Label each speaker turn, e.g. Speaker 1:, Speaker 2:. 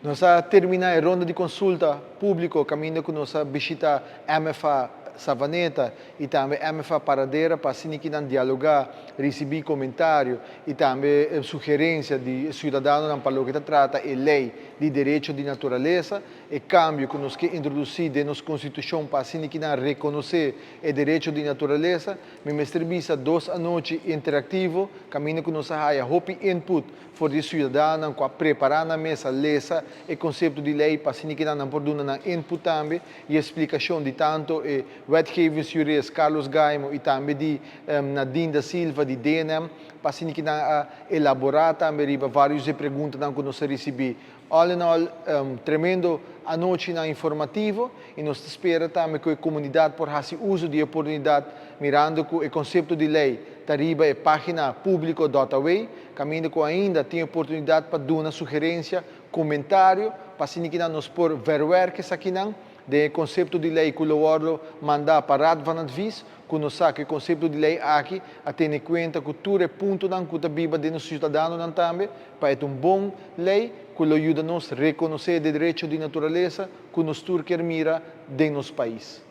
Speaker 1: Nós terminamos a ronda de consulta público, caminho que nós visita MFA Savaneta e também MFA Paradeira para assim que não dialogar, receber comentário e também sugerência de cidadão para o que trata a lei de direito de natureza e cambio que nós que introduzir na nossa Constituição para assim que não reconhecer o direito de natureza, me serviço 2 noites interativo, caminho que nós há hope input for de cidadão para preparar na mesa lesa e conceito de lei para assim que não perdona na input também e explicação de tanto e wetgevingsjurist Carlos Gaimo e também de Nadine da Silva de DNM para assim que não elaborar também várias perguntas que nós recebemos. All in all, tremendo a noite na informativo e nós esperamos também que a comunidade por fazer uso de oportunidade mirando que o conceito de lei arriba a página público.away, caminho que ainda tem oportunidade para dar uma sugerência, comentário, para assim que nós por verwer que aqui não de conceito de lei que o órgão mandar para a Rad van Advies, que nós sabe que o conceito de lei aqui a ter em conta que tudo é ponto não que a Bíblia de nos cidadãos também, para é bom lei que ajuda nos a reconhecer o direito de natureza que nos turquer mira de nosso país.